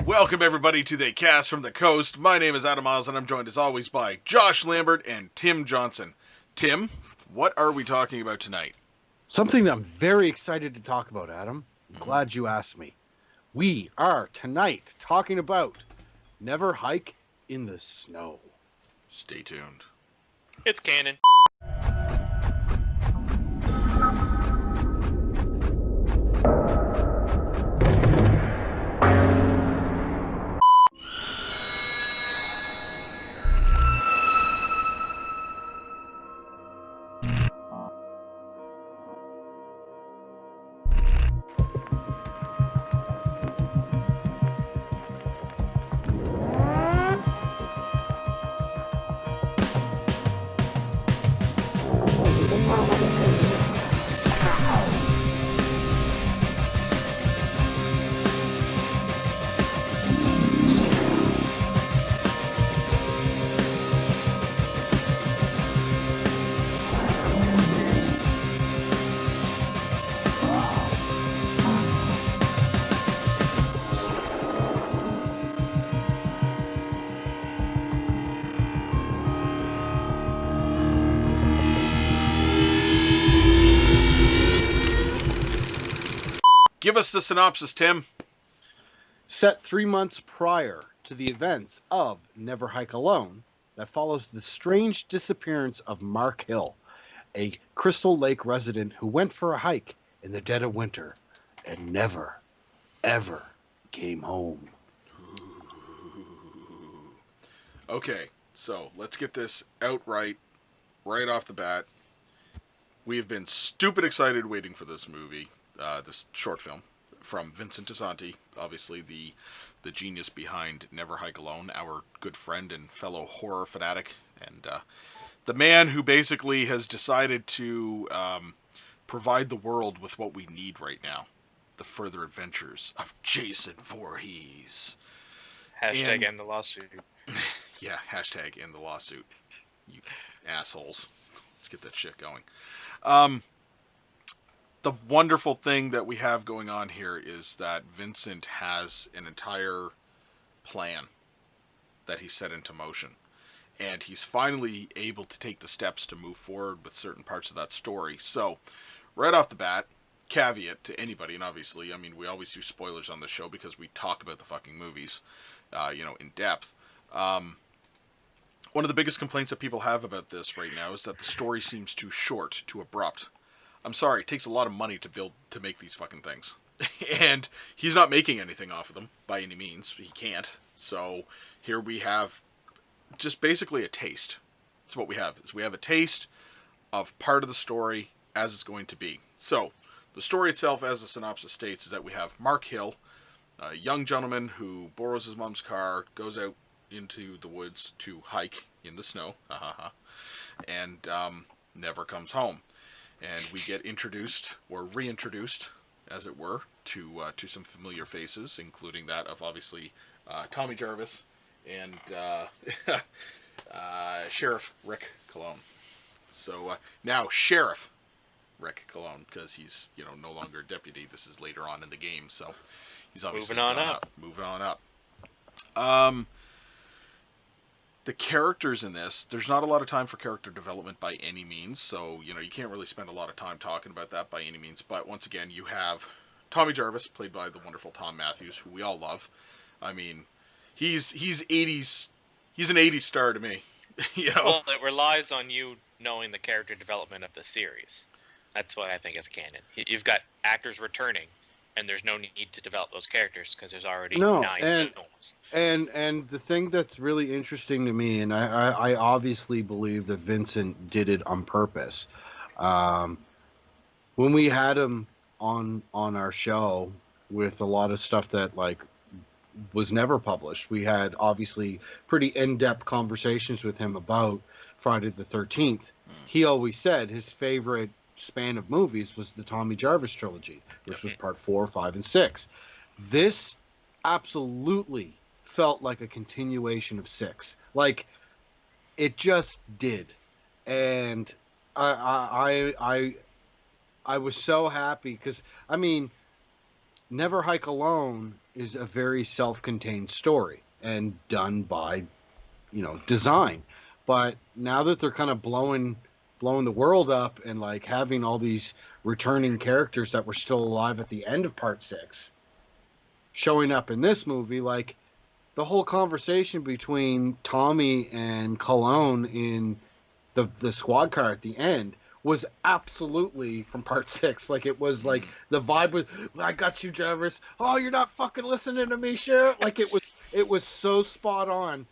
Welcome everybody to the Cast from the Coast. My name is Adam Miles and I'm joined as always by Josh Lambert and Tim Johnson. Tim, what are we talking about tonight? Something that I'm very excited to talk about, Adam. I'm glad you asked me. We are tonight talking about Never Hike in the Snow. Stay tuned. It's canon. Give us the synopsis, Tim. Set 3 months prior to the events of Never Hike Alone, that follows the strange disappearance of Mark Hill, a Crystal Lake resident who went for a hike in the dead of winter and never, ever came home. Okay, so let's get this outright, right off the bat. We have been stupid excited waiting for this movie, this short film, from Vincent DiSanti, obviously the genius behind Never Hike Alone, our good friend and fellow horror fanatic, and the man who basically has decided to provide the world with what we need right now. The further adventures of Jason Voorhees. Hashtag end the lawsuit. Yeah, hashtag end the lawsuit. You assholes. Let's get that shit going. The wonderful thing that we have going on here is that Vincent has an entire plan that he set into motion. And he's finally able to take the steps to move forward with certain parts of that story. So, right off the bat, caveat to anybody, and obviously, I mean, we always do spoilers on the show because we talk about the fucking movies, in depth. One of the biggest complaints that people have about this right now is that the story seems too short, too abrupt. I'm sorry, it takes a lot of money to make these fucking things. And he's not making anything off of them by any means. He can't. So here we have just basically a taste. That's what we have. Is we have a taste of part of the story as it's going to be. So the story itself, as the synopsis states, is that we have Mark Hill, a young gentleman who borrows his mom's car, goes out into the woods to hike in the snow, and never comes home. And we get introduced, or reintroduced, as it were, to some familiar faces, including that of obviously Tommy Jarvis and Sheriff Rick Cologne. So now Sheriff Rick Cologne, because he's no longer a deputy. This is later on in the game, so he's obviously Moving on up. Moving on up. The characters in this, there's not a lot of time for character development by any means, so you can't really spend a lot of time talking about that by any means. But once again, you have Tommy Jarvis, played by the wonderful Tom Matthews, who we all love. I mean, he's an 80s star to me. Well, it relies on you knowing the character development of the series. That's why I think it's canon. You've got actors returning, and there's no need to develop those characters because there's already 9 films. And the thing that's really interesting to me, and I obviously believe that Vincent did it on purpose. When we had him on our show with a lot of stuff that was never published, we had obviously pretty in-depth conversations with him about Friday the 13th. He always said his favorite span of movies was the Tommy Jarvis trilogy, which was part 4, 5, and 6. This absolutely felt like a continuation of 6. Like, it just did. And I was so happy because, I mean, Never Hike Alone is a very self-contained story and done by, design. But now that they're kind of blowing the world up and like having all these returning characters that were still alive at the end of part 6 showing up in this movie, like the whole conversation between Tommy and Cologne in the squad car at the end was absolutely from part 6. Like it was like the vibe was, I got you, Jarvis. Oh, you're not fucking listening to me, Sheriff. Like it was so spot on.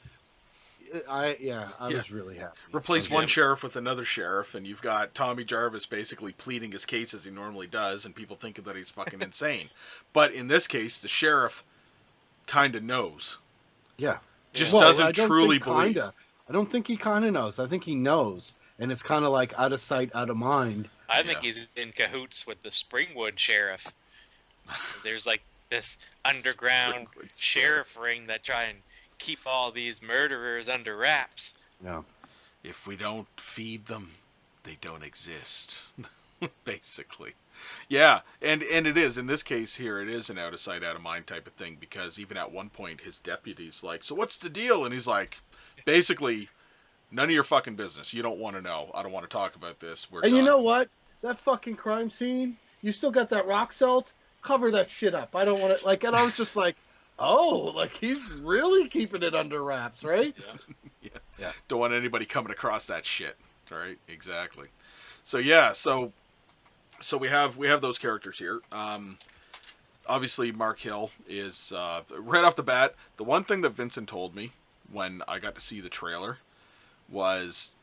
I was really happy. Replace one sheriff with another sheriff, and you've got Tommy Jarvis basically pleading his case as he normally does, and people thinking that he's fucking insane. But in this case, the sheriff kind of knows. Yeah. Just doesn't truly believe. I don't think he kind of knows. I think he knows, and it's kind of like out of sight, out of mind. I think he's in cahoots with the Springwood sheriff. There's like this underground sheriff ring that try and keep all these murderers under wraps. Yeah. If we don't feed them, they don't exist. Basically. Yeah, and it is. In this case here, it is an out of sight, out of mind type of thing, because even at one point his deputy's like, so what's the deal? And he's like, basically, none of your fucking business. You don't want to know. I don't want to talk about this. We're done. You know what? That fucking crime scene, you still got that rock salt? Cover that shit up. I don't want to, like, and I was just like, oh, like he's really keeping it under wraps, right? Yeah. Don't want anybody coming across that shit. Right? Exactly. So yeah, so we have those characters here. Obviously, Mark Hill is right off the bat. The one thing that Vincent told me when I got to see the trailer was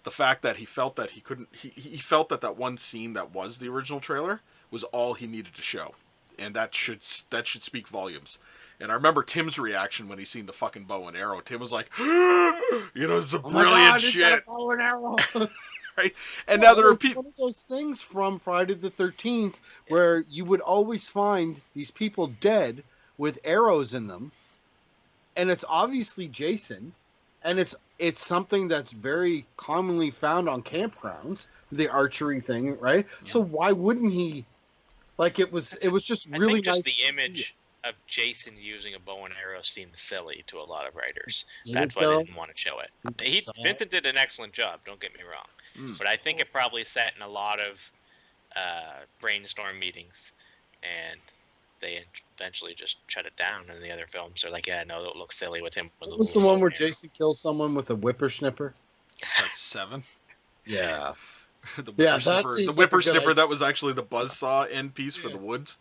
the fact that he felt that he couldn't. He felt that one scene that was the original trailer was all he needed to show, and that should speak volumes. And I remember Tim's reaction when he seen the fucking bow and arrow. Tim was like, it's a brilliant shit. Bow and arrow. Right? And now there are people. One of those things from Friday the 13th where you would always find these people dead with arrows in them, and it's obviously Jason, and it's something that's very commonly found on campgrounds, the archery thing, right? Yeah. So why wouldn't he? Like it was just really I think nice. Just the image of Jason using a bow and arrow seems silly to a lot of writers. That's why they didn't want to show it. Vincent did an excellent job. Don't get me wrong. But I think it probably sat in a lot of brainstorm meetings, and they eventually just shut it down. And the other films are like, yeah, no, it looks silly with him. What was the one where Jason kills someone with a whippersnipper? Part 7. Yeah. The whippersnipper that was actually the buzzsaw end piece for the woods.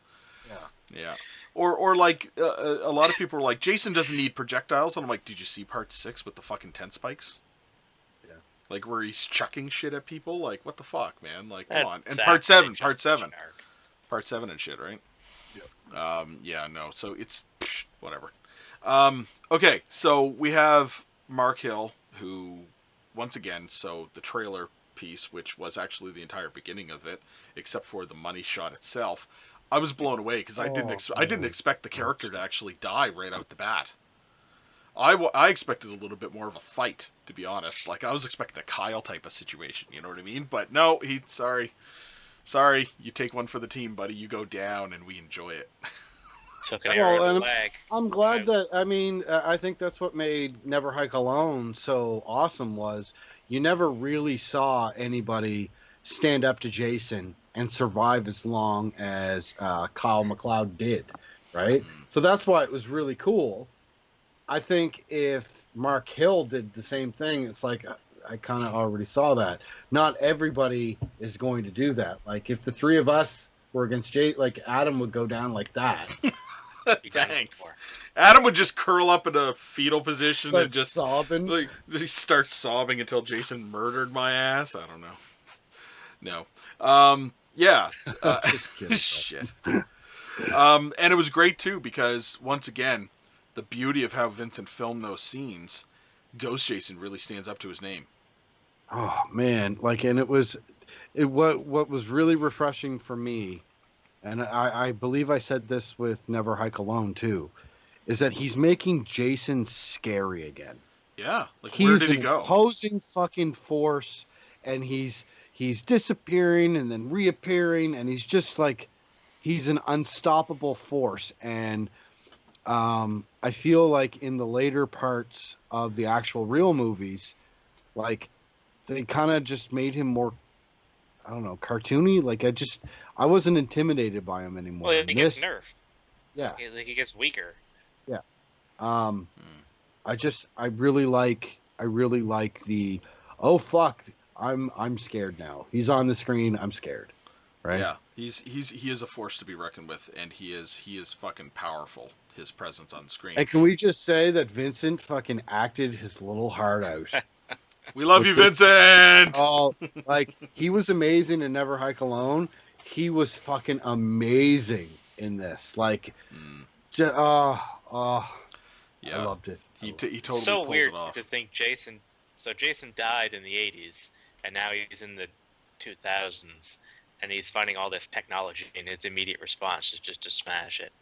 Yeah. Or like a lot of people were like, Jason doesn't need projectiles, and I'm like, did you see part 6 with the fucking tent spikes? Like where he's chucking shit at people, like what the fuck, man? Like come on. And part 7 and shit, right? Yeah. No. So it's whatever. Okay, so we have Mark Hill, who once again, so the trailer piece, which was actually the entire beginning of it, except for the money shot itself, I was blown away because I didn't expect the character to actually die right out the bat. I expected a little bit more of a fight, to be honest. Like, I was expecting a Kyle type of situation, you know what I mean? But no, sorry, you take one for the team, buddy. You go down, and we enjoy it. Took an arrow in the leg. I'm glad that, I think that's what made Never Hike Alone so awesome was you never really saw anybody stand up to Jason and survive as long as Kyle MacLeod did, right? So that's why it was really cool. I think if Mark Hill did the same thing, it's like I kind of already saw that. Not everybody is going to do that. Like if the three of us were against Jay, like Adam would go down like that. Thanks. Adam would just curl up in a fetal position and just sobbing. Like he starts sobbing until Jason murdered my ass. I don't know. No. Yeah. Shit. And it was great too because once again, the beauty of how Vincent filmed those scenes, Ghost Jason really stands up to his name. Oh man, and what was really refreshing for me, and I believe I said this with Never Hike Alone too, is that he's making Jason scary again. Yeah, like where did he go? He's an imposing fucking force, and he's disappearing and then reappearing, and he's just like he's an unstoppable force. And I feel like in the later parts of the actual real movies, like they kind of just made him more, I don't know, cartoony. Like I wasn't intimidated by him anymore. Well, And he gets this, nerfed. yeah, He gets weaker. yeah. Um, Hmm. I really like the, oh fuck, I'm scared now. He's on the screen. I'm scared. Right. Yeah, he is a force to be reckoned with, and he is fucking powerful. His presence on screen. And can we just say that Vincent fucking acted his little heart out We love with you, this? Vincent. Oh, like he was amazing in Never Hike Alone. He was fucking amazing in this. Like, Mm, oh, I yeah, loved it. he totally So pulls weird it off. to think Jason. So Jason died in the '80s, and now he's in the 2000s, and he's finding all this technology, and his immediate response is just to smash it.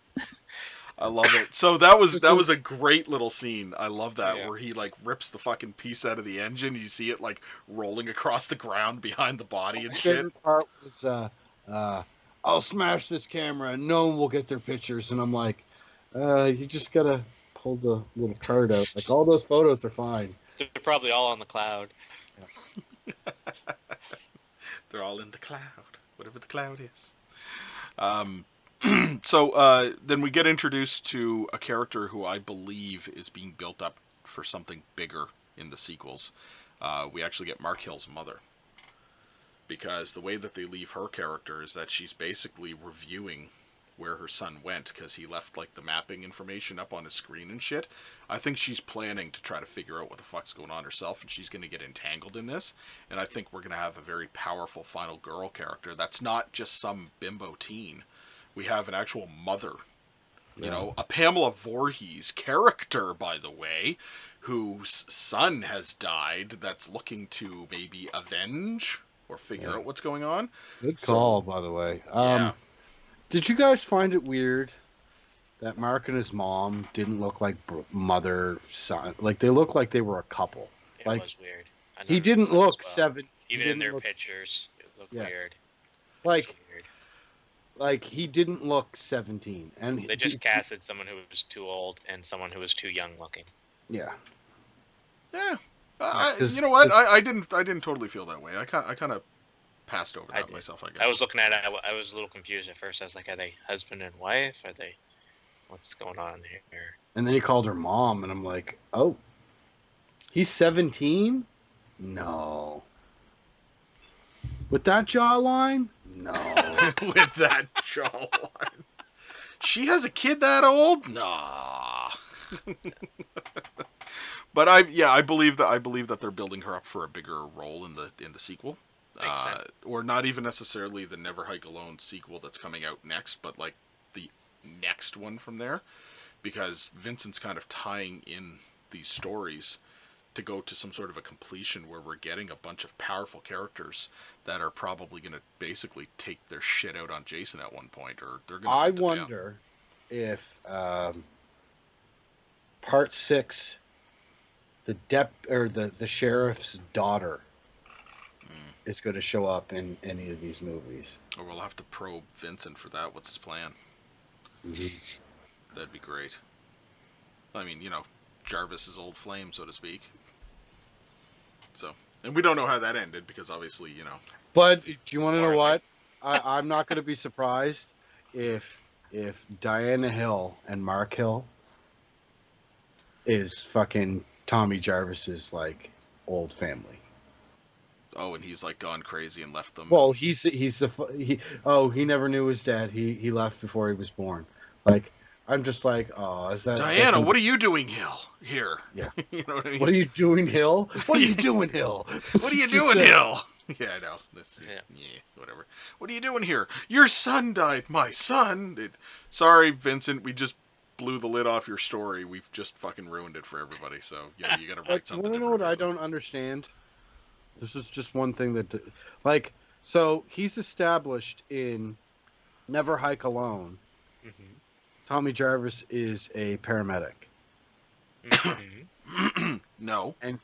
I love it. So This that was was a great little scene. I love that Yeah. where he like rips the fucking piece out of the engine. You see it like rolling across the ground behind the body my and shit. favorite part was uh, I'll smash this camera and no one will get their pictures. And I'm like, you just gotta pull the little card out. Like all those photos are fine. They're probably all on the cloud. Yeah. They're all in the cloud, whatever the cloud is. Um, so then we get introduced to a character who I believe is being built up for something bigger in the sequels. We actually get Mark Hill's mother, because the way that they leave her character is that she's basically reviewing where her son went because he left like the mapping information up on his screen and shit. I think she's planning to try to figure out what the fuck's going on herself, and she's going to get entangled in this. And I think we're going to have a very powerful final girl character that's not just some bimbo teen. We have an actual mother, you Yeah. know, a Pamela Voorhees character, by the way, whose son has died, that's looking to maybe avenge or figure Yeah. out what's going on. Good So, call, by the way. yeah. Did you guys find it weird that Mark and his mom didn't look like mother son? Like they looked like they were a couple. It Like was weird. I he noticed didn't that as look well. seven. He Even in didn't their look. pictures, it looked Yeah. weird. It was Like weird. he didn't look 17. And They just casted someone who was too old and someone who was too young looking. yeah. Yeah. Yeah. You know what? I didn't totally feel that way. I kind of passed over I that did. myself, I guess. I was looking at it. I was a little confused at first. I was like, are they husband and wife? Are they? What's going on here? And then he called her mom, and I'm like, oh, he's 17? No. With that jawline? No. With that jawline. She has a kid that old? Nah. But I believe that they're building her up for a bigger role in the sequel. Makes sense. Or not even necessarily the Never Hike Alone sequel that's coming out next, but like the next one from there, because Vincent's kind of tying in these stories to go to some sort of a completion where we're getting a bunch of powerful characters that are probably going to basically take their shit out on Jason at one point, or they're going to I hunt them down. wonder if part 6, the sheriff's daughter Mm. is going to show up in any of these movies. Or we'll have to probe Vincent for that. What's his plan? Mm-hmm. That'd be great. I mean, you know, Jarvis's old flame, so to speak. So, and we don't know how that ended because obviously, you know. But do you want to know Poorly. what? I'm not going to be surprised if Diana Hill and Mark Hill is fucking Tommy Jarvis's like old family. Oh, and he's like gone crazy and left them. Well, he never knew his dad. He left before he was born. Like I'm just like, oh, is that Diana, what are you doing here? Yeah. You know what I mean? What are you doing, Hill? What are you doing, Hill? What are you doing, Hill? Yeah, I know. Yeah, whatever. What are you doing here? Your son died. My son? Sorry, Vincent. We just blew the lid off your story. We've just fucking ruined it for everybody. So, you know, you got to write Like, you something want to know different. what I don't understand? This is just one thing like, so he's established in Never Hike Alone. Mm-hmm. Tommy Jarvis is a paramedic. Mm-hmm. No. And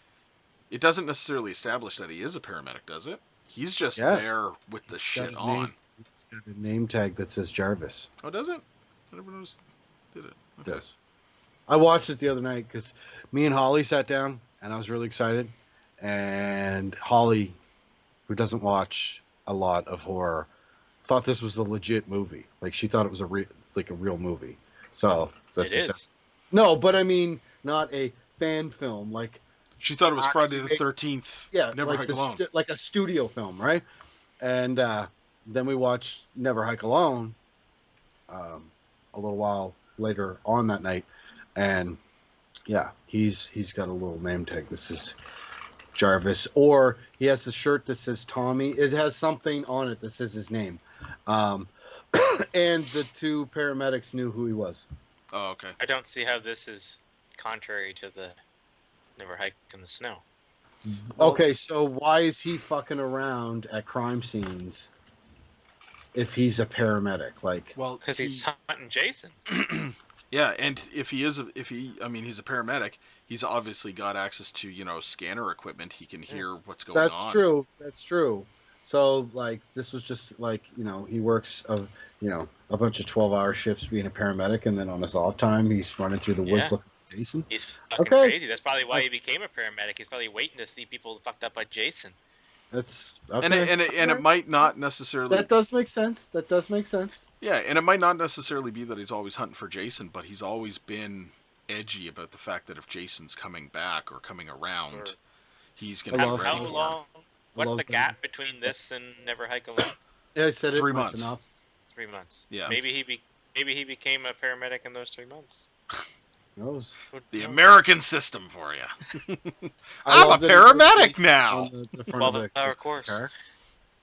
it doesn't necessarily establish that he is a paramedic, does it? He's just there with the shit on. It's got a name tag that says Jarvis. Oh, does it? I never noticed. Did it? Okay. Does. I watched it the other night because me and Holly sat down, and I was really excited. And Holly, who doesn't watch a lot of horror, thought this was a legit movie. Like she thought it was like a real movie. So It is. that's no, but I mean not a fan film. Like She thought it was Friday the actually, 13th. yeah, Never like Hike Alone. like a studio film, right? And then we watched Never Hike Alone a little while later on that night, and yeah, he's got a little name tag. This is Jarvis, or he has a shirt that says Tommy. It has something on it that says his name. Um, and the two paramedics knew who he was. Oh, okay. I don't see how this is contrary to the Never Hike in the Snow. Well- Okay, so why is he fucking around at crime scenes if he's a paramedic? Like, Well, Because he's hunting Jason. yeah, and if he's a paramedic, he's obviously got access to, scanner equipment. He can hear what's going that's on. true. That's true. So, like, this was just like, he works a bunch of 12-hour shifts being a paramedic, and then on his off time, he's running through the woods Yeah. looking for Jason. He's fucking Okay. crazy. That's probably why he became a paramedic. He's probably waiting to see people fucked up by Jason. That's And okay. it might not necessarily. That does make sense. Yeah, and it might not necessarily be that he's always hunting for Jason, but he's always been edgy about the fact that if Jason's coming back or coming around, Sure. he's I going to love be How ready for him. long? What's love the that. gap between this and Never Hike Alone? Yeah, I said 3 it. in my months. synopsis. 3 months. Yeah. Maybe he became a paramedic in those 3 months. Who knows? Who The knows? American system for you. I I'm a love that he paramedic puts now. on the front of the 12-hour course. car.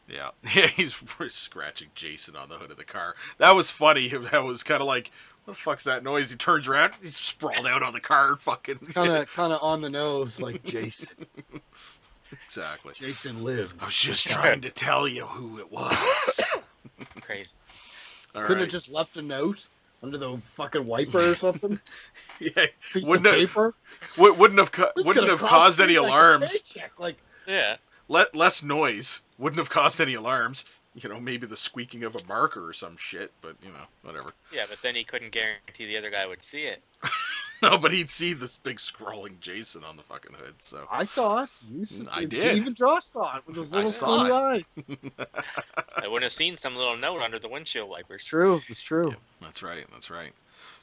Yeah, yeah, he's scratching Jason on the hood of the car. That was funny. That was kind of like, what the fuck's that noise? He turns around, he's sprawled out on the car, fucking. Kind of on the nose, like Jason. Exactly. Jason lives. I was just trying to tell you who it was. Crazy. All Couldn't right. have just left a note under the fucking wiper or something. Yeah, Piece Wouldn't of have- paper. wouldn't have This wouldn't could have cost caused me, any like, a alarms. paycheck. Like, Yeah. Less noise. Wouldn't have caused any alarms. Maybe the squeaking of a marker or some shit, but whatever. Yeah, but then he couldn't guarantee the other guy would see it. No, but he'd see this big scrolling Jason on the fucking hood. So I saw it. I did. Even Josh saw it with his I little saw squinty it. eyes. I wouldn't have seen some little note under the windshield wipers. It's true. It's true. Yeah, that's right.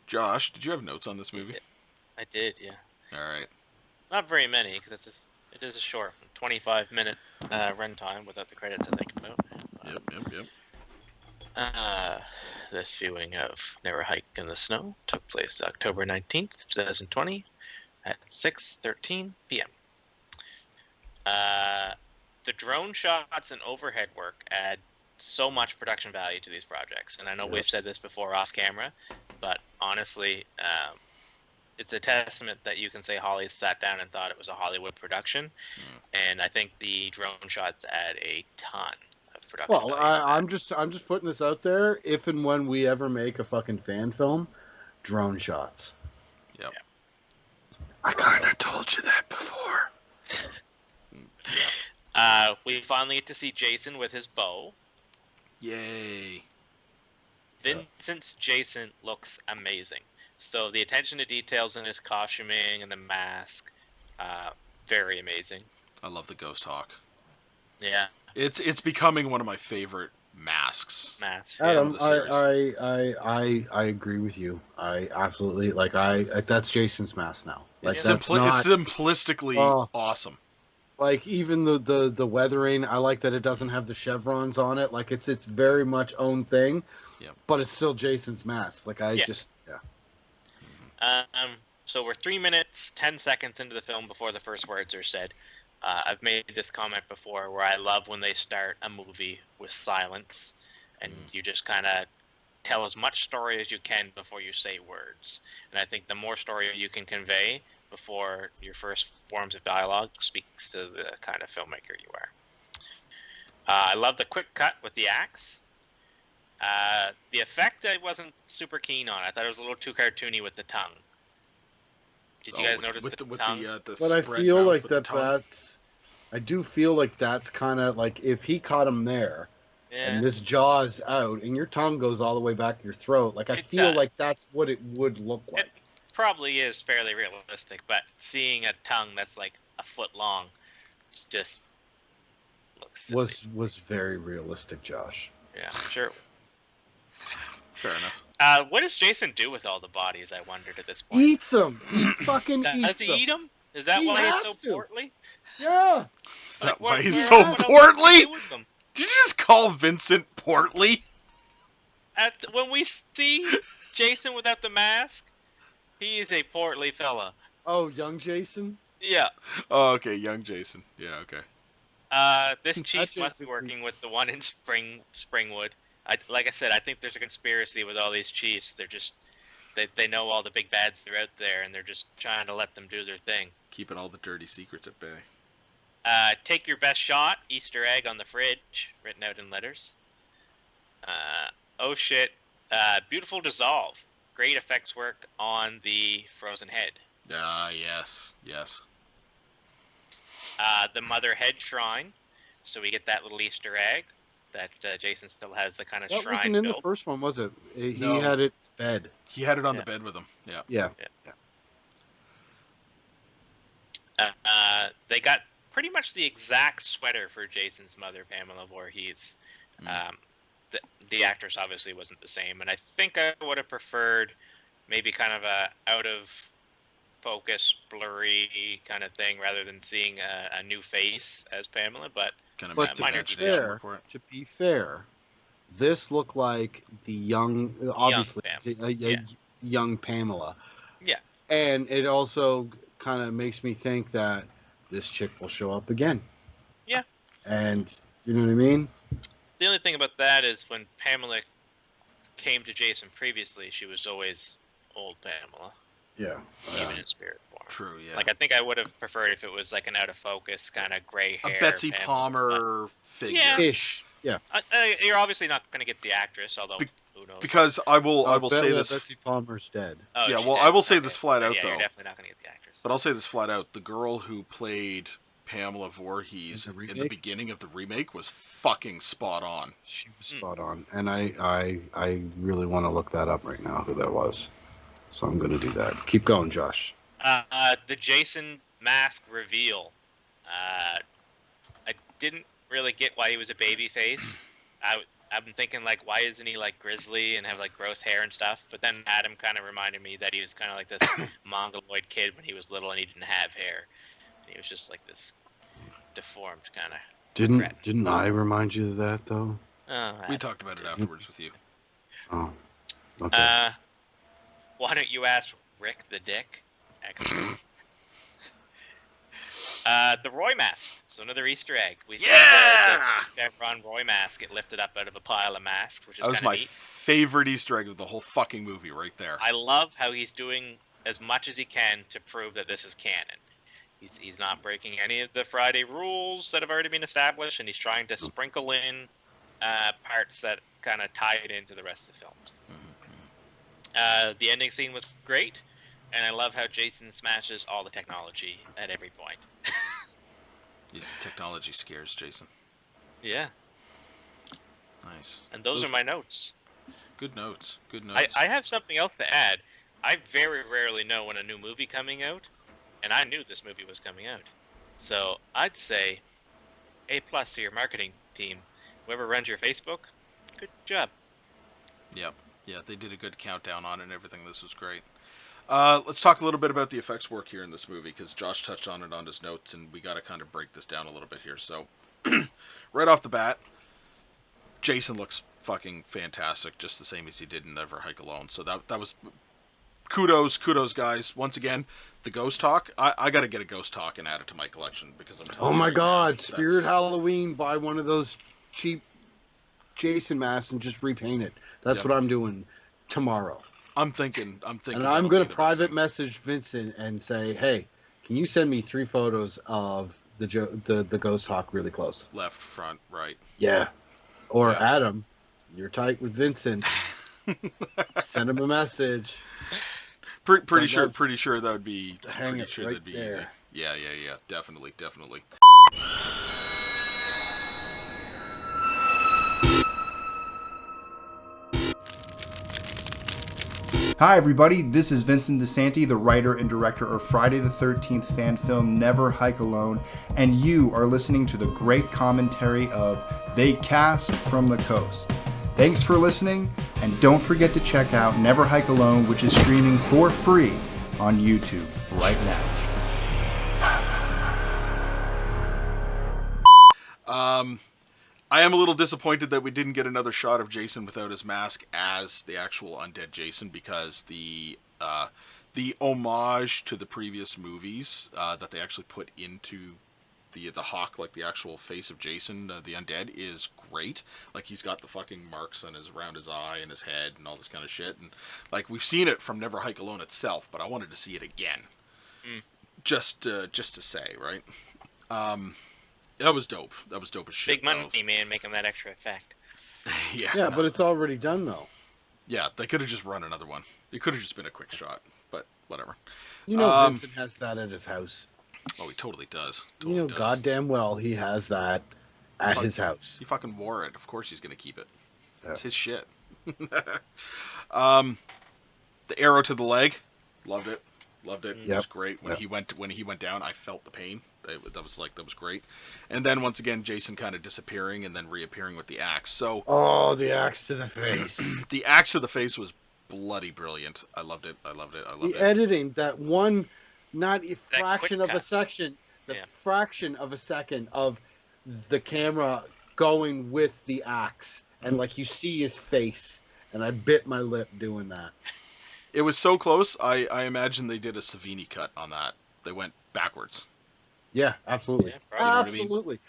Josh, did you have notes on this movie? I did, yeah. All right. Not very many, because it is a short 25-minute runtime without the credits, I think about. Yep. This viewing of Never Hike in the Snow took place October 19th, 2020 at 6:13 p.m. The drone shots and overhead work add so much production value to these projects. And I know we've said this before off camera, but honestly, it's a testament that you can say Holly sat down and thought it was a Hollywood production. And I think the drone shots add a ton of production Well, value. I'm just putting this out there. If and when we ever make a fucking fan film, drone shots. Yep. I kind of told you that before. We finally get to see Jason with his bow. Yay. Vincent's Jason looks amazing. So the attention to details in his costuming and the mask, very amazing. I love the Ghost Hawk. Yeah, It's becoming one of my favorite masks. mask. Adam, the series. I agree with you. I absolutely that's Jason's mask now. Like It's that's not simplistically awesome. like even the weathering. I like that it doesn't have the chevrons on it. Like it's very much own thing. Yep. But it's still Jason's mask. Like So we're 3 minutes, 10 seconds into the film before the first words are said. I've made this comment before where I love when they start a movie with silence and you just kind of tell as much story as you can before you say words. And I think the more story you can convey before your first forms of dialogue speaks to the kind of filmmaker you are. I love the quick cut with the axe. The effect I wasn't super keen on. I thought it was a little too cartoony with the tongue. Did you guys notice the tongue? But I feel like I do feel like that's kind of like if he caught him there, and this jaw's out, and your tongue goes all the way back to your throat. Like I feel like that's what it would look like. probably is fairly realistic, but seeing a tongue that's like a foot long just looks silly. Was very realistic, Josh. Yeah, sure. Fair enough. What does Jason do with all the bodies, I wondered at this point? Eats them. He fucking eats Does he them. eat them? Is that He why he's has so to. portly? Yeah. Is Like, that why he's where- so what else portly? does he do with them? Did you just call Vincent portly? When we see Jason without the mask, he is a portly fella. Oh, young Jason. Yeah. Oh, okay, young Jason. Yeah, okay. This chief That must be Jason- working with the one in Springwood. Like I said, I think there's a conspiracy with all these chiefs. They're just they know all the big bads that are out there, and they're just trying to let them do their thing. Keeping all the dirty secrets at bay. Take your best shot. Easter egg on the fridge, written out in letters. Oh shit. Beautiful dissolve. Great effects work on the frozen head. Yes. The mother head shrine. So we get that little Easter egg that Jason still has the kind of That shrine wasn't in the built. first one, was it? He No. had it bed. He had it on Yeah. the bed with him. Yeah. Yeah. They got pretty much the exact sweater for Jason's mother, Pamela Voorhees. The actress obviously wasn't the same, and I think I would have preferred maybe kind of a out of focus, blurry kind of thing rather than seeing a new face as Pamela. But Kind of But make to minor be imagination fair, work for it. this looked like the young, obviously, Pam. a Yeah. young Pamela. Yeah. And it also kind of makes me think that this chick will show up again. Yeah. And you know what I mean? The only thing about that is when Pamela came to Jason previously, she was always old Pamela, Yeah. even in spirit form. True, yeah. Like, I think I would have preferred if it was like an out of focus kind of gray a hair. Betsy Pamela, Palmer figure. Yeah. Ish. Yeah. but, you're obviously not going to get the actress, although who knows? Because I will say this. Betsy Palmer's dead. Oh, yeah, she's well, dead. I will say Okay. this flat out, yeah, though. You're definitely not going to get the actress. But I'll say this flat out: the girl who played Pamela Voorhees In the in the remake? beginning of the remake was fucking spot on. She was spot on. And I really want to look that up right now, who that was. So I'm going to do that. Keep going, Josh. The Jason mask reveal. I didn't really get why he was a baby face. I've been thinking, like, why isn't he, like, grizzly and have, like, gross hair and stuff? But then Adam kind of reminded me that he was kind of like this mongoloid kid when he was little and he didn't have hair. And he was just, like, this deformed kind of... Didn't I remind you of that, though? We talked about it afterwards with you. Oh. Okay. Why don't you ask Rick the Dick? Excellent. The Roy mask. So another Easter egg. We see the Chevron Roy mask get lifted up out of a pile of masks, which is That was kind my of neat. favorite Easter egg of the whole fucking movie, right there. I love how he's doing as much as he can to prove that this is canon. He's not breaking any of the Friday rules that have already been established, and he's trying to sprinkle in parts that kind of tie it into the rest of the films. The ending scene was great, and I love how Jason smashes all the technology at every point. Yeah, technology scares Jason. Yeah, Nice. and those are my notes. Good notes. Good notes. I have something else to add. I very rarely know when a new movie coming out, and I knew this movie was coming out. So I'd say A+ to your marketing team. Whoever runs your Facebook, good job. Yep. Yeah, they did a good countdown on it and everything. This was great. Let's talk a little bit about the effects work here in this movie, because Josh touched on it on his notes, and we got to kind of break this down a little bit here. So, right off the bat, Jason looks fucking fantastic, just the same as he did in Never Hike Alone. So that was kudos, guys. Once again, the ghost talk. I got to get a ghost talk and add it to my collection, because I'm telling Oh you my right God! now, Spirit that's- Halloween. Buy one of those cheap Jason masks and just repaint it. That's Yep. what I'm doing tomorrow. I'm thinking. And that'll I'm be going the to best private thing. message Vincent and say, "Hey, can you send me 3 photos of the ghost hawk really close?" Left, front, right. Yeah. Or Yeah. Adam, you're tight with Vincent. Send him a message. Pretty Send sure that would be Hang pretty it sure right that'd be there. easy. Yeah. Definitely. Hi everybody, this is Vincent DeSanti, the writer and director of Friday the 13th fan film Never Hike Alone, and you are listening to the great commentary of They Cast from the Coast. Thanks for listening, and don't forget to check out Never Hike Alone, which is streaming for free on YouTube right now. I am a little disappointed that we didn't get another shot of Jason without his mask as the actual undead Jason, because the homage to the previous movies that they actually put into the hawk, like the actual face of Jason, the undead, is great. Like, he's got the fucking marks on around his eye and his head and all this kind of shit, and like, we've seen it from Never Hike Alone itself, but I wanted to see it again, just to say, right? That was dope. That was dope as shit. Big money, man, making that extra effect. Yeah, but it's already done, though. Yeah, they could have just run another one. It could have just been a quick shot, but whatever. You know, Vincent has that at his house. Oh, he totally does. Goddamn well he has that at his house. He fucking wore it. Of course he's going to keep it. Yeah. It's his shit. The arrow to the leg, loved it. It was great. When he went down, I felt the pain. That was great. And then once again, Jason kind of disappearing and then reappearing with the axe. So the axe to the face. The axe to the face was bloody brilliant. I loved it. The editing, that one, not a fraction of a section, fraction of a second of the camera going with the axe, and like you see his face, and I bit my lip doing that. It was so close. I imagine they did a Savini cut on that. They went backwards. Yeah, absolutely. Yeah, absolutely. I mean?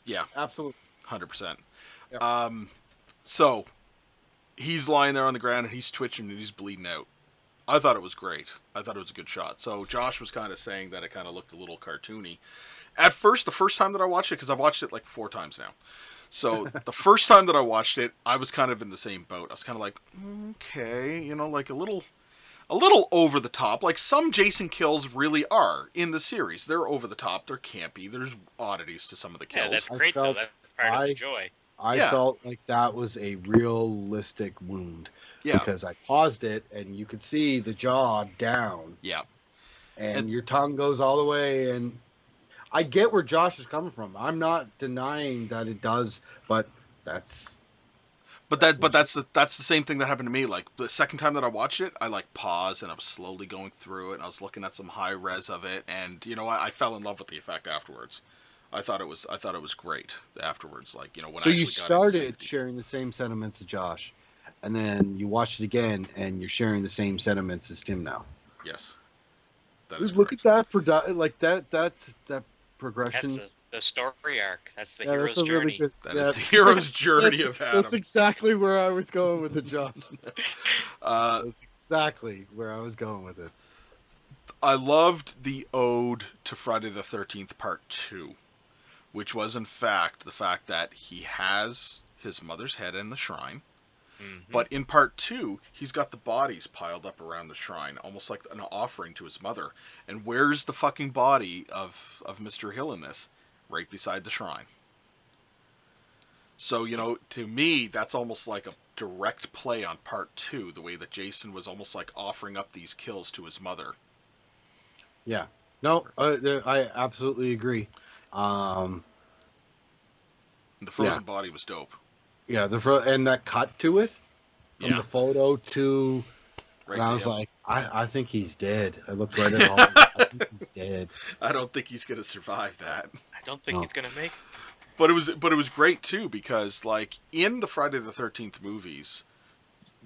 Yeah. Absolutely. 100%. Yep. So he's lying there on the ground and he's twitching and he's bleeding out. I thought it was great. I thought it was a good shot. So Josh was kind of saying that it kind of looked a little cartoony. At first, the first time that I watched it, because I've watched it like 4 times now. So the first time that I watched it, I was kind of in the same boat. I was kind of like, okay, like a little over the top. Like, some Jason kills really are in the series. They're over the top. They're campy. There's oddities to some of the kills. Yeah, that's great though. That's part of the joy. I felt like that was a realistic wound. Yeah. Because I paused it and you could see the jaw down. Yeah. And your tongue goes all the way, and I get where Josh is coming from. I'm not denying that it does, but that's the same thing that happened to me. Like, the second time that I watched it, I like paused and I was slowly going through it and I was looking at some high res of it, and I fell in love with the effect afterwards. I thought it was great afterwards. Like, when so I you actually started sharing the same sentiments as Josh, and then you watched it again and you're sharing the same sentiments as Tim now. Yes. Look at that that's that progression. That's the story arc. That's the hero's journey. That is the hero's journey of Adam. That's exactly where I was going with it, Josh. That's exactly where I was going with it. I loved the ode to Friday the 13th Part 2, which was, in fact, the fact that he has his mother's head in the shrine. But in Part 2, he's got the bodies piled up around the shrine, almost like an offering to his mother. And where's the fucking body of Mr. Hill in this? Right beside the shrine. So, to me, that's almost like a direct play on Part 2, the way that Jason was almost like offering up these kills to his mother. Yeah. No, I absolutely agree. And the frozen body was dope. Yeah, and that cut to it, from the photo to, right, and I was like, I think he's dead. I looked right at home. I think he's dead. I don't think he's gonna survive that. I don't think he's gonna make it. But it was great too, because like in the Friday the 13th movies,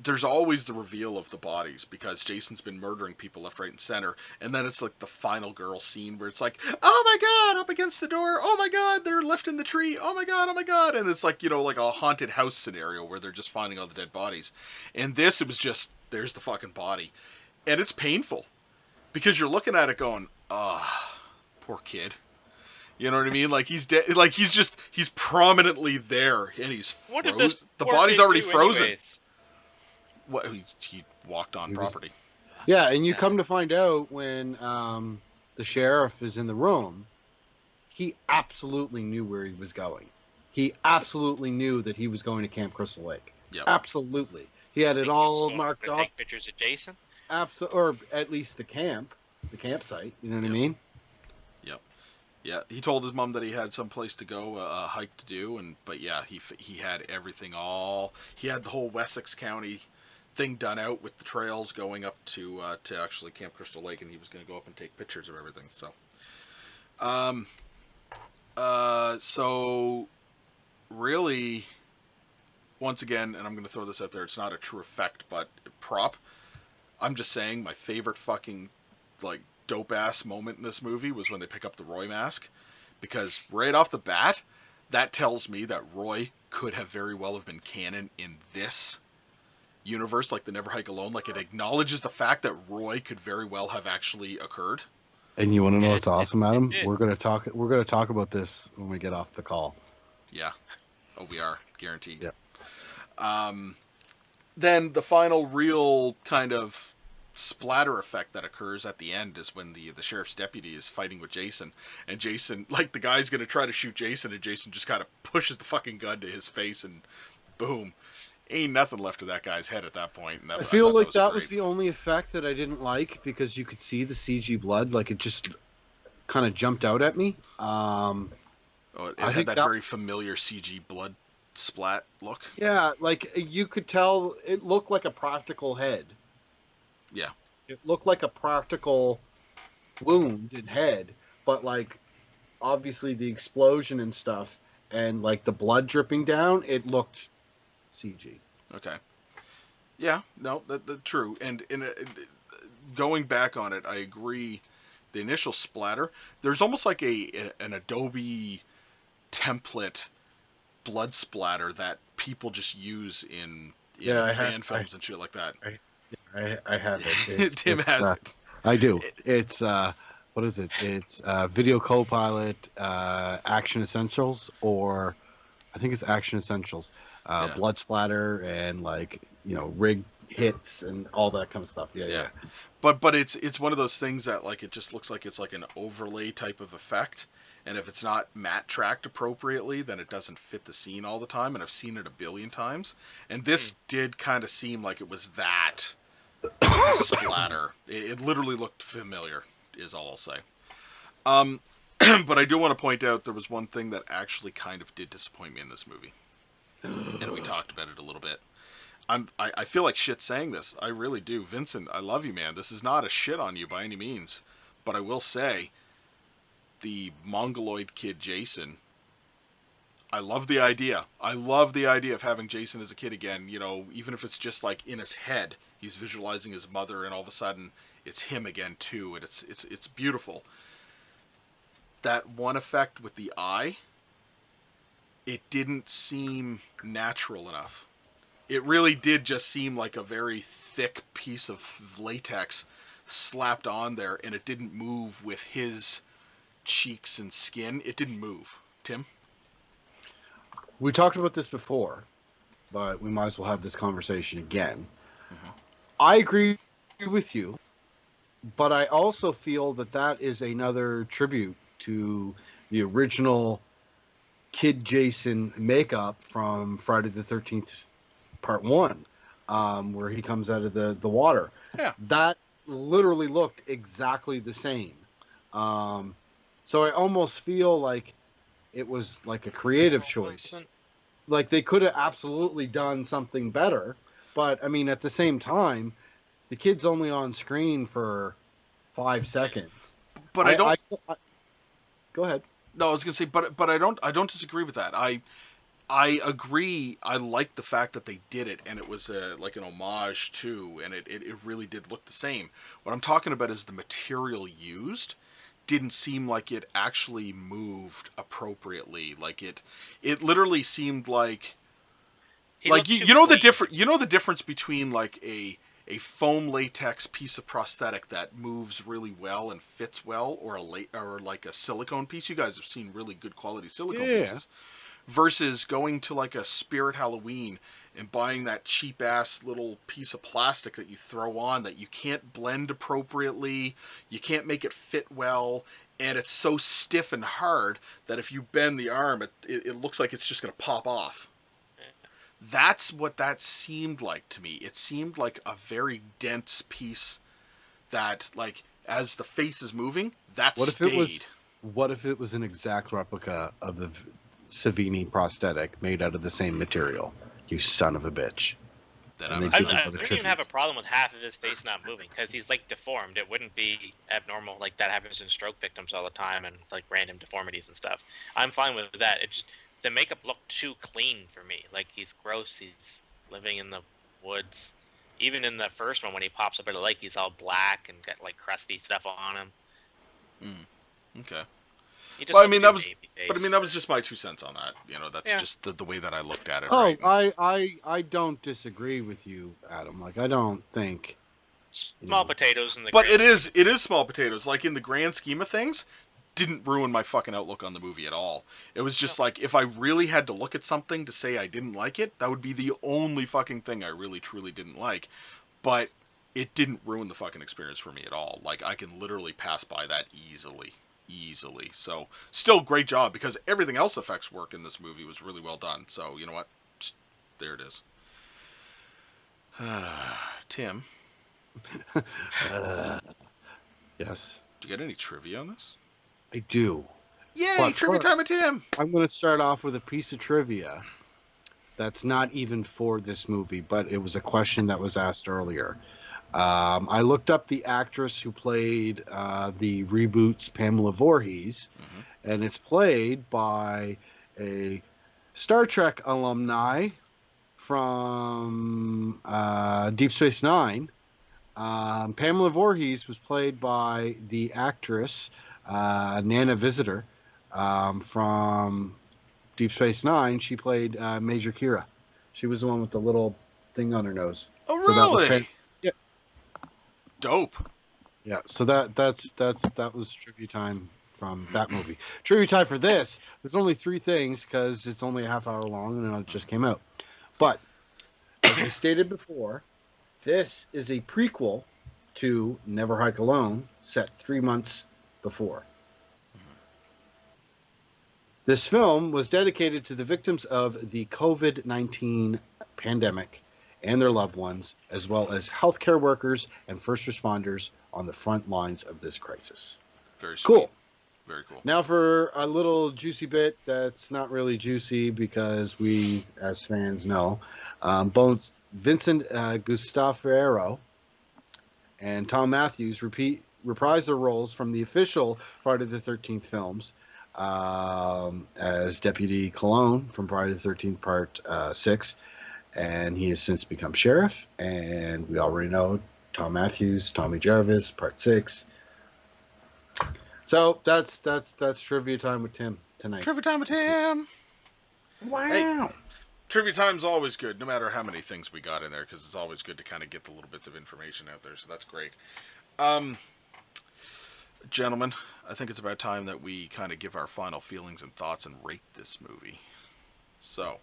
there's always the reveal of the bodies, because Jason's been murdering people left, right, and center, and then it's like the final girl scene where it's like, oh my god, up against the door, oh my god, they're lifting the tree, oh my god, and it's like, like a haunted house scenario where they're just finding all the dead bodies. And this, it was just, there's the fucking body. And it's painful, because you're looking at it going, poor kid. You know what I mean? Like, he's dead, like he's prominently there, and he's frozen. The body's already frozen. Anyways? What, he walked on property. Yeah, and you come to find out when the sheriff is in the room, he absolutely knew where he was going. He absolutely knew that he was going to Camp Crystal Lake. Yep. Absolutely. He had it all Going marked to off. take pictures of Jason. Absolutely, or at least the campsite. You know what I mean? Yep. Yeah, he told his mom that he had some place to go, a hike to do, but yeah, he had everything all. He had the whole Wessex County thing done out with the trails going up to actually Camp Crystal Lake, and he was going to go up and take pictures of everything. Um, so really, once again, and I'm going to throw this out there, it's not a true effect, but prop. I'm just saying, my favorite fucking like dope ass moment in this movie was when they pick up the Roy mask, because right off the bat, that tells me that Roy could have very well have been canon in this universe, like the Never Hike Alone. Like, it acknowledges the fact that Roy could very well have actually occurred. And you want to know what's It- awesome, Adam? it- We're gonna talk. We're gonna talk about this when we get off the call. Yeah. Oh, we are guaranteed. Yeah. Then the final real kind of splatter effect that occurs at the end is when the sheriff's deputy is fighting with Jason, and Jason, like, the guy's gonna try to shoot Jason, and Jason just kind of pushes the fucking gun to his face, and boom, ain't nothing left of that guy's head at that point. And I feel like that great. was the only effect that I didn't like, because you could see the CG blood, like it just kind of jumped out at me. Oh, it I had think that that- very familiar CG blood splat look. Yeah, like you could tell it looked like a practical head. Yeah. It looked like a practical wound and head, but like obviously the explosion and stuff and like the blood dripping down, it looked CG. Okay. Yeah, no, that true. And going back on it, I agree. The initial splatter, there's almost like an Adobe template blood splatter that people just use in fan films and shit like that. I have it. Tim has it. I do. It's what is it? It's Video Copilot Action Essentials, or I think it's Action Essentials. Yeah. Blood splatter and like rig hits and all that kind of stuff. Yeah. But it's one of those things that, like, it just looks like it's like an overlay type of effect, and if it's not matte tracked appropriately, then it doesn't fit the scene all the time. And I've seen it a billion times, and this did kind of seem like it was that splatter. It literally looked familiar, is all I'll say. But I do want to point out there was one thing that actually kind of did disappoint me in this movie, and we talked about it a little bit. I feel like shit saying this. I really do. Vincent, I love you, man. This is not a shit on you by any means. But I will say, the Mongoloid kid Jason, I love the idea. I love the idea of having Jason as a kid again. Even if it's just like in his head, he's visualizing his mother, and all of a sudden it's him again too, and it's beautiful. That one effect with the eye, it didn't seem natural enough. It really did just seem like a very thick piece of latex slapped on there, and it didn't move with his cheeks and skin. It didn't move. Tim? We talked about this before, but we might as well have this conversation again. Mm-hmm. I agree with you, but I also feel that is another tribute to the original Kid Jason makeup from Friday the 13th Part 1, where he comes out of the water. Yeah. That literally looked exactly the same. So I almost feel like it was like a creative choice. Like they could have absolutely done something better, but I mean, at the same time, the kid's only on screen for 5 seconds. But I don't. Go ahead. No, I was gonna say, but I don't disagree with that. I agree. I like the fact that they did it, and it was like an homage too, and it really did look the same. What I'm talking about is the material used didn't seem like it actually moved appropriately. Like it literally seemed like you know the difference between like a foam latex piece of prosthetic that moves really well and fits well, or like a silicone piece. You guys have seen really good quality silicone pieces. Versus going to like a Spirit Halloween and buying that cheap ass little piece of plastic that you throw on that you can't blend appropriately, you can't make it fit well, and it's so stiff and hard that if you bend the arm, it looks like it's just going to pop off. That's what that seemed like to me. It seemed like a very dense piece that, like, as the face is moving, that What if it was? stayed. What if it was an exact replica of the Savini prosthetic made out of the same material? You son of a bitch! Then And I'm they a did son it I with a wouldn't even have a tribute. problem with half of his face not moving because he's like deformed. It wouldn't be abnormal like that happens in stroke victims all the time and like random deformities and stuff. I'm fine with that. It just the makeup looked too clean for me. Like he's gross. He's living in the woods. Even in the first one when he pops up at a lake, he's all black and got like crusty stuff on him. Okay. He just But I looks mean too that was, baby but I face. mean that was just my 2 cents on that. You know, that's Yeah. just the way that I looked at it, Oh, right? I don't disagree with you, Adam. Like I don't think Small potatoes in the But grand scheme. it is small potatoes. Like in the grand scheme of things, didn't ruin my fucking outlook on the movie at all. It was just like if I really had to look at something to say I didn't like it, that would be the only fucking thing I really truly didn't like. But it didn't ruin the fucking experience for me at all. Like I can literally pass by that easily. So still great job because everything else effects work in this movie was really well done. So you know what? Just, there it is. Tim, yes, did you get any trivia on this? I do. Yay, But trivia first, time with Tim! I'm going to start off with a piece of trivia that's not even for this movie, but it was a question that was asked earlier. I looked up the actress who played the reboot's Pamela Voorhees, and it's played by a Star Trek alumni from Deep Space Nine. Pamela Voorhees was played by the actress Nana Visitor from Deep Space Nine. She played Major Kira. She was the one with the little thing on her nose. Oh, So that was really? yeah, Dope. yeah. So that was trivia time from that movie. Trivia time for this. There's only three things because it's only a half hour long and it just came out. But as we stated before, this is a prequel to Never Hike Alone, set 3 months before. This film was dedicated to the victims of the COVID-19 pandemic and their loved ones, as well as healthcare workers and first responders on the front lines of this crisis. Very sweet. Cool. Very cool. Now for a little juicy bit that's not really juicy because we, as fans, know. Both Vincent Gustafaro and Tom Matthews reprised their roles from the official Friday the 13th films as Deputy Cologne from Friday the 13th Part 6, and he has since become sheriff. And we already know Tom Matthews, Tommy Jarvis, Part 6. So that's trivia time with Tim tonight. Trivia time with Tim. Wow. Hey, trivia time's always good, no matter how many things we got in there, because it's always good to kind of get the little bits of information out there. So that's great. Gentlemen, I think it's about time that we kind of give our final feelings and thoughts and rate this movie. So,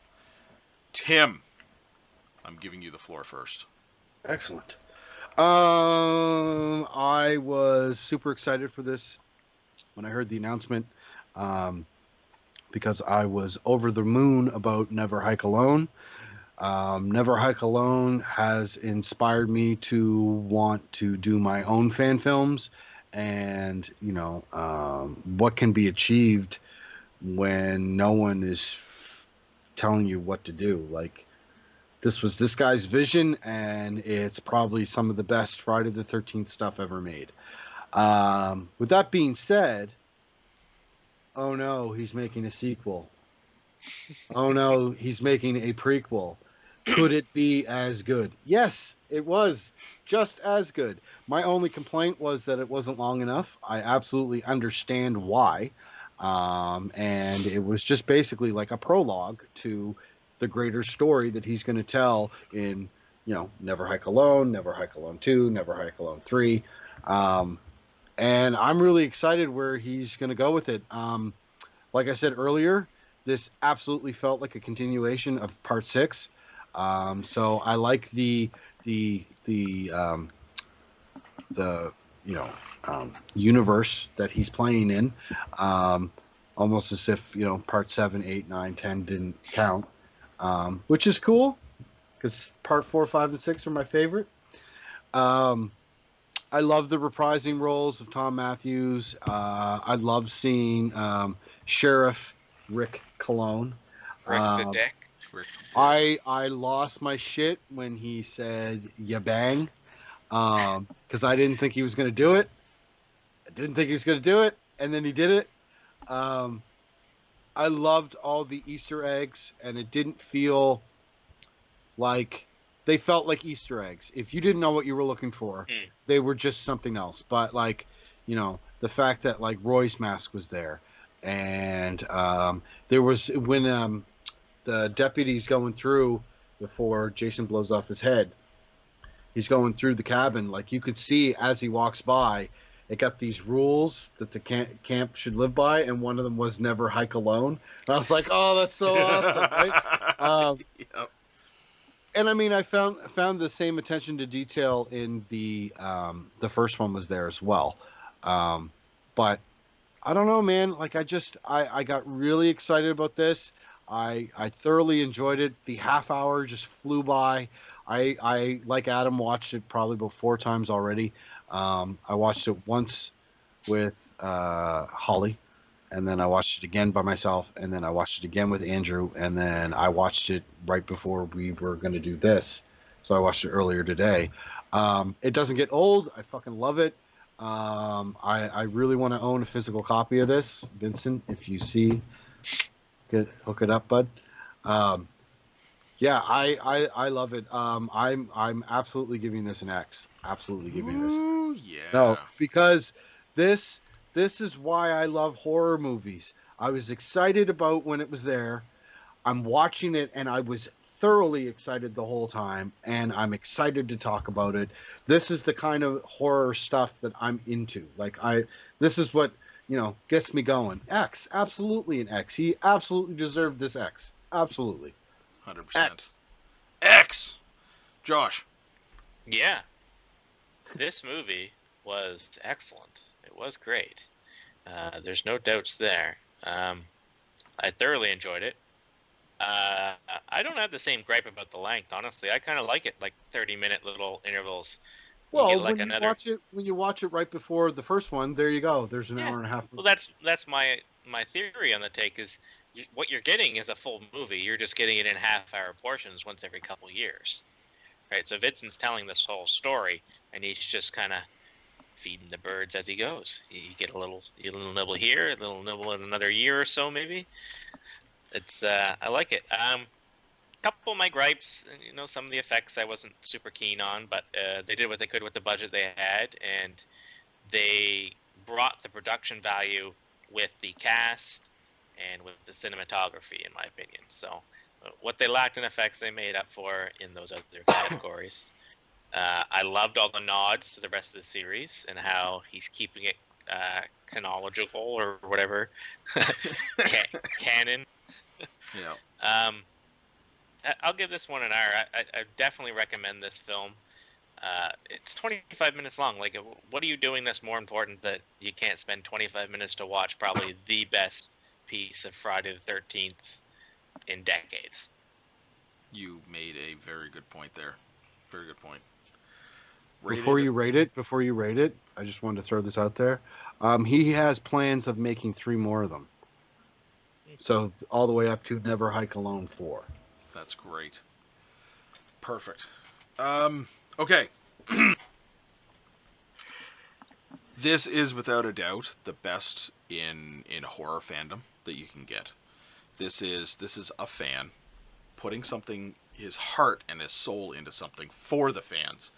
Tim, I'm giving you the floor first. Excellent. I was super excited for this when I heard the announcement because I was over the moon about Never Hike Alone. Never Hike Alone has inspired me to want to do my own fan films, and what can be achieved when no one is telling you what to do. Like, this was this guy's vision, and it's probably some of the best Friday the 13th stuff ever made. With that being said, oh no, he's making a sequel. Oh no, he's making a prequel. Could it be as good? Yes, it was just as good. My only complaint was that it wasn't long enough. I absolutely understand why. And it was just basically like a prologue to the greater story that he's going to tell in, Never Hike Alone, Never Hike Alone 2, Never Hike Alone 3. And I'm really excited where he's going to go with it. Like I said earlier, this absolutely felt like a continuation of Part 6. So I like the universe that he's playing in, almost as if Part 7, 8, 9, 10 didn't count. which is cool because part 4, 5, and 6 are my favorite. Um, I love the reprising roles of Tom Matthews. I love seeing Sheriff Rick Cologne. Rick the Um, Dick. Rick I lost my shit when he said "ya bang," because I didn't think he was going to do it. I didn't think he was going to do it, and then he did it. Um, I loved all the Easter eggs, and it didn't feel like they felt like Easter eggs. If you didn't know what you were looking for, Hmm. they were just something else. But like, the fact that like Roy's mask was there, and there was when the deputy's going through before Jason blows off his head. He's going through the cabin. Like you could see as he walks by, it got these rules that the camp should live by, and one of them was never hike alone. And I was like, oh, that's so awesome, right? Yep. And I mean, I found the same attention to detail in the first one was there as well. But I don't know, man. Like I got really excited about this. I thoroughly enjoyed it. The half hour just flew by. I like Adam watched it probably about 4 times already. I watched it once with Holly, and then I watched it again by myself, and then I watched it again with Andrew, and then I watched it right before we were going to do this. So I watched it earlier today. It doesn't get old. I fucking love it. I really want to own a physical copy of this, Vincent. If you see, hook it up, bud. Um, yeah, I love it. I'm absolutely giving this an X. Absolutely giving this an Ooh, X. yeah. No, because this this is why I love horror movies. I was excited about when it was there. I'm watching it and I was thoroughly excited the whole time, and I'm excited to talk about it. This is the kind of horror stuff that I'm into. This is what gets me going. X, absolutely an X. He absolutely deserved this X. Absolutely 100%. X. X! Josh. Yeah, this movie was excellent. It was great. There's no doubts there. I thoroughly enjoyed it. Uh, I don't have the same gripe about the length, honestly. I kind of like it, like 30-minute little intervals. You get Well, like another. when you watch it right before the first one, there you go. There's an Yeah. hour and a half. Well, that's my theory on the take is what you're getting is a full movie. You're just getting it in half-hour portions once every couple years, right? So Vincent's telling this whole story, and he's just kind of feeding the birds as he goes. You get a little nibble here, a little nibble in another year or so, maybe. It's I like it. Couple of my gripes, some of the effects I wasn't super keen on, but they did what they could with the budget they had, and they brought the production value with the cast and with the cinematography, in my opinion. So, what they lacked in effects, they made up for in those other categories. I loved all the nods to the rest of the series and how he's keeping it canonical or whatever, canon. Yeah. I'll give this one an R. I definitely recommend this film. It's 25 minutes long. Like, what are you doing that's more important that you can't spend 25 minutes to watch probably the best piece of Friday the 13th in decades? You made a very good point there. Very good point. Before Rated. you rate it, I just wanted to throw this out there. He has plans of making 3 more of them. So all the way up to Never Hike Alone 4. That's great. Perfect. Okay. This is without a doubt the best in horror fandom that you can get. This is a fan putting something, his heart and his soul, into something for the fans.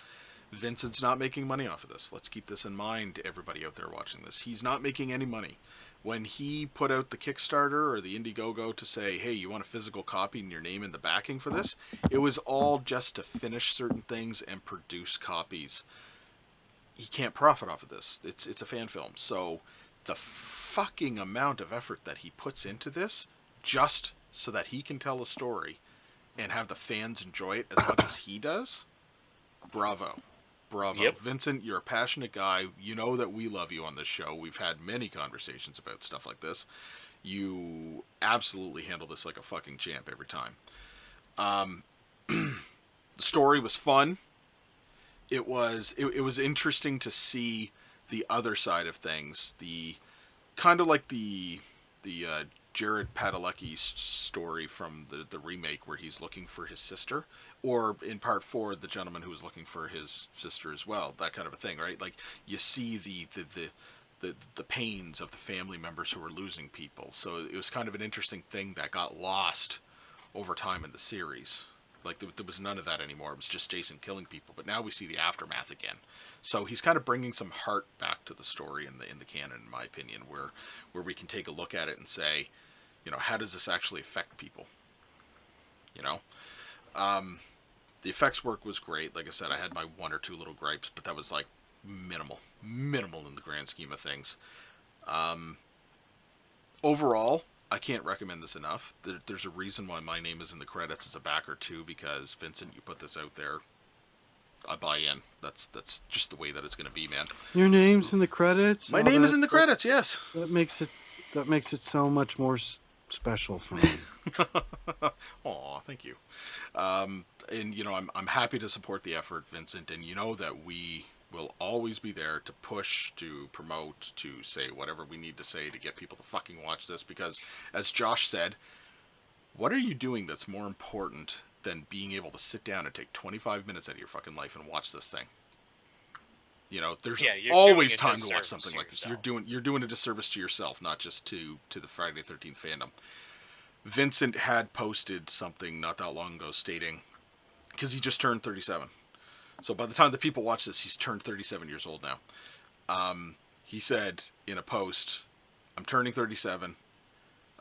Vincent's not making money off of this. Let's keep this in mind, everybody out there watching this. He's not making any money. When he put out the Kickstarter or the Indiegogo to say, hey, you want a physical copy and your name in the backing for this, it was all just to finish certain things and produce copies. He can't profit off of this. It's a fan film. So the fucking amount of effort that he puts into this just so that he can tell a story and have the fans enjoy it as much as he does, bravo. Bravo. Yep. Vincent, you're a passionate guy. You know that we love you on this show. We've had many conversations about stuff like this. You absolutely handle this like a fucking champ every time. Um, the story was fun. It was interesting to see the other side of things. The kind of like the Jared Padalecki's story from the remake where he's looking for his sister, or in part four, the gentleman who was looking for his sister as well. That kind of a thing, right? Like you see the pains of the family members who are losing people. So it was kind of an interesting thing that got lost over time in the series. Like there was none of that anymore. It was just Jason killing people. But now we see the aftermath again. So he's kind of bringing some heart back to the story in the canon, in my opinion, where we can take a look at it and say, how does this actually affect people? You know, um, the effects work was great. Like I said, I had my one or two little gripes, but that was like minimal in the grand scheme of things. Um, Overall, I can't recommend this enough. There's a reason why my name is in the credits as a backer too, because Vincent, you put this out there, I buy in. That's just the way that it's going to be, man. Your name's in the credits. My name is in the credits. Yes. That makes it so much more special for me. Aw, thank you. And I'm happy to support the effort, Vincent, and you know that we will always be there to push, to promote, to say whatever we need to say to get people to fucking watch this, because as Josh said, what are you doing that's more important than being able to sit down and take 25 minutes out of your fucking life and watch this thing? There's always time to watch something like this. You're doing a disservice to yourself, not just to the Friday the 13th fandom. Vincent had posted something not that long ago stating, because he just turned 37. So by the time that people watch this, he's turned 37 years old now. He said in a post, I'm turning 37.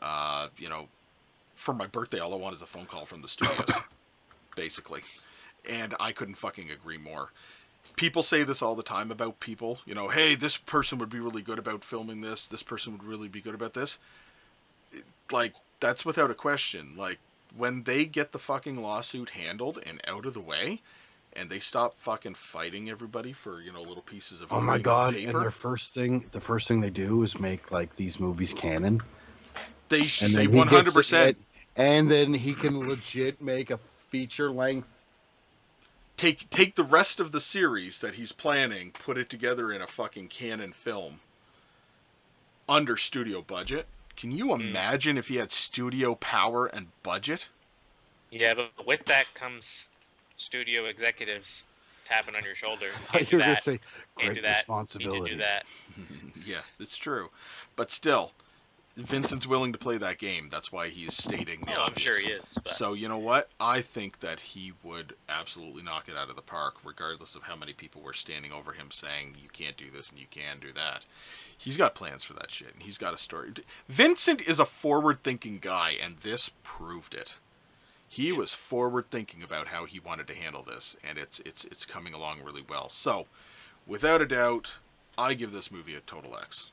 For my birthday, all I want is a phone call from the studios, basically. And I couldn't fucking agree more. People say this all the time about people. Hey, this person would be really good about filming this. This person would really be good about this. Like, that's without a question. Like, when they get the fucking lawsuit handled and out of the way, and they stop fucking fighting everybody for little pieces of oh my god! paper, And the first thing they do is make like these movies canon. They 100%. And then he can legit make a feature length. Take the rest of the series that he's planning, put it together in a fucking canon film under studio budget. Can you imagine if he had studio power and budget? Yeah, but with that comes studio executives tapping on your shoulder. You're going to say, great responsibility. You need to do that. Yeah, it's true. But still, Vincent's willing to play that game. That's why he's stating the obvious. I'm sure he is. But... So, you know what? I think that he would absolutely knock it out of the park, regardless of how many people were standing over him saying, you can't do this and you can do that. He's got plans for that shit, and he's got a story. Vincent is a forward-thinking guy, and this proved it. He was forward-thinking about how he wanted to handle this, and it's coming along really well. So, without a doubt, I give this movie a total X.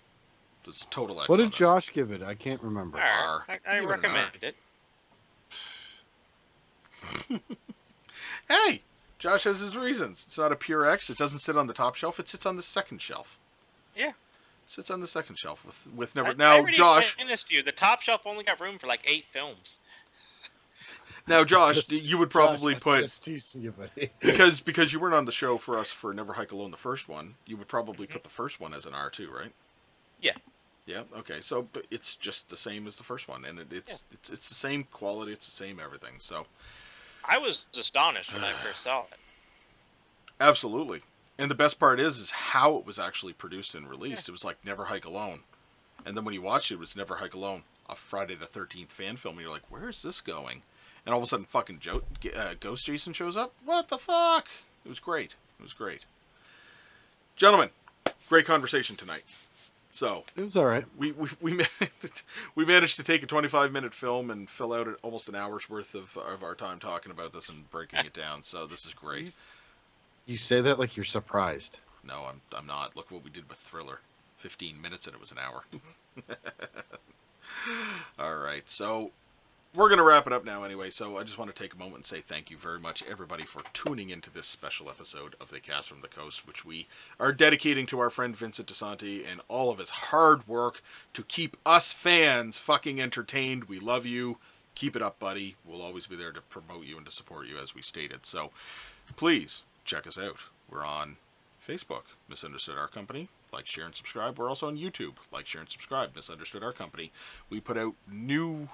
This total X. What did Josh give it? I can't remember. I recommend it. Hey, Josh has his reasons. It's not a pure X. It doesn't sit on the top shelf. It sits on the second shelf. Yeah. It sits on the second shelf with never. Now, Josh. The top shelf only got room for like 8 films. Now, Josh, you would probably put you, buddy. because you weren't on the show for us for Never Hike Alone, the first one. You would probably put the first one as an R2, right? Yeah. Yeah. Okay. So, but it's just the same as the first one, and it's the same quality. It's the same everything. So, I was astonished when I first saw it. Absolutely. And the best part is how it was actually produced and released. Yeah. It was like Never Hike Alone, and then when you watch it, it was Never Hike Alone, a Friday the 13th fan film, and you're like, where is this going? And all of a sudden, fucking Ghost Jason shows up. What the fuck? It was great. It was great. Gentlemen, great conversation tonight. So it was all right. We managed to take a 25-minute film and fill out almost an hour's worth of our time talking about this and breaking it down. So this is great. You say that like you're surprised. No, I'm not. Look what we did with Thriller. 15 minutes and it was an hour. All right, so we're going to wrap it up now anyway, so I just want to take a moment and say thank you very much, everybody, for tuning into this special episode of The Cast from the Coast, which we are dedicating to our friend Vincent DeSanti and all of his hard work to keep us fans fucking entertained. We love you. Keep it up, buddy. We'll always be there to promote you and to support you, as we stated. So please check us out. We're on Facebook, Misunderstood Art Company. Like, share, and subscribe. We're also on YouTube. Like, share, and subscribe, Misunderstood Art Company. We put out new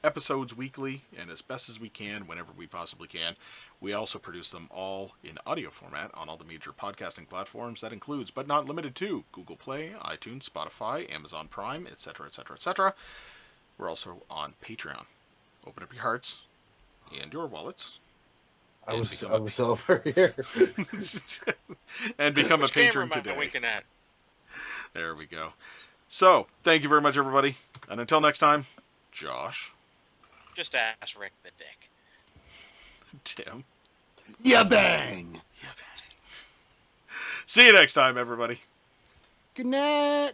episodes weekly and as best as we can whenever we possibly can. We also produce them all in audio format on all the major podcasting platforms. That includes, but not limited to, Google Play, iTunes, Spotify, Amazon Prime, etc., etc., etc. We're also on Patreon. Open up your hearts and your wallets. I was over here. And become a Which camera patron am I today. winking at? There we go. So, thank you very much, everybody. And until next time, Josh. Just ask Rick the Dick. Tim. Ya bang! See you next time, everybody. Good night.